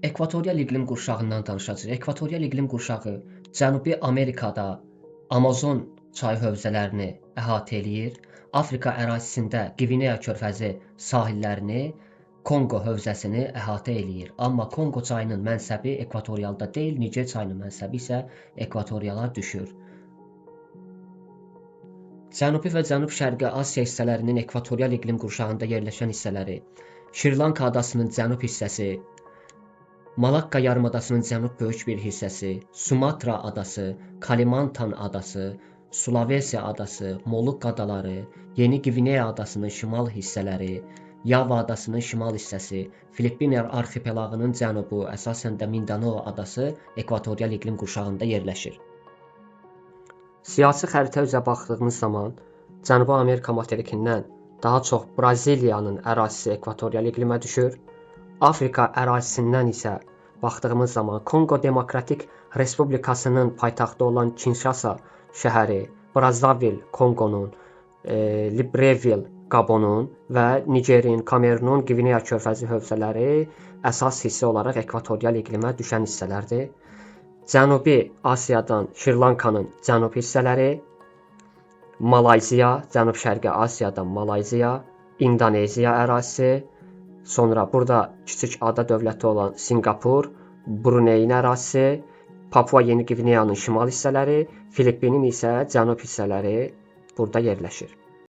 Ekvatorial iqlim qurşağından danışacağıq. Ekvatorial iqlim qurşağı Cənubi Amerikada Amazon çay hövzələrini əhatə eləyir. Afrika ərazisində Qvineya körfəzi sahillərini, Konqo hövzəsini əhatə eləyir. Amma Konqo çayının mənsəbi ekvatorialda deyil, Niger çayının mənsəbi isə ekvatoriala düşür. Cənubi və Cənub-Şərqi Asiya hissələrinin ekvatorial iqlim qurşağında yerləşən hissələri, Şri-Lanka adasının cənub hissəsi, Malakka yarımadasının cənub böyük bir hissəsi, Sumatra adası, Kalimantan adası, Sulawesi adası, Moluq adaları, Yeni Qvineya adasının şimal hissələri, Yava adasının şimal hissəsi, Filippinlər arxipelağının cənubu, əsasən də Mindanao adası ekvatorial iqlim qurşağında yerləşir. Siyasi xəritə üzrə baxdığımız zaman Cənubi Amerika materikindən daha çox Braziliyanın ərazisi ekvatorial iqlimə düşür. Afrika ərazisindən isə baxdığımız zaman Konqo Demokratik Respublikasının paytaxtı olan Kinshasa şəhəri, Brazzavil Konqonun, Libreville Qabonun və Nigerin, Kamerunun, Qvineya körfəzi hövzələri əsas hissə olaraq ekvatorial iqlimə düşən hissələrdir. Cənubi Asiyadan Şri-Lankanın cənub hissələri, Malayziya, Cənub-Şərqi Asiyadan Malayziya, İndoneziya ərazisi, sonra burada kiçik ada dövləti olan Sinqapur, Bruneyin ərazisi, Papua Yeni Qvineyanın şimal hissələri, Filippinin isə cənub hissələri burada yerləşir.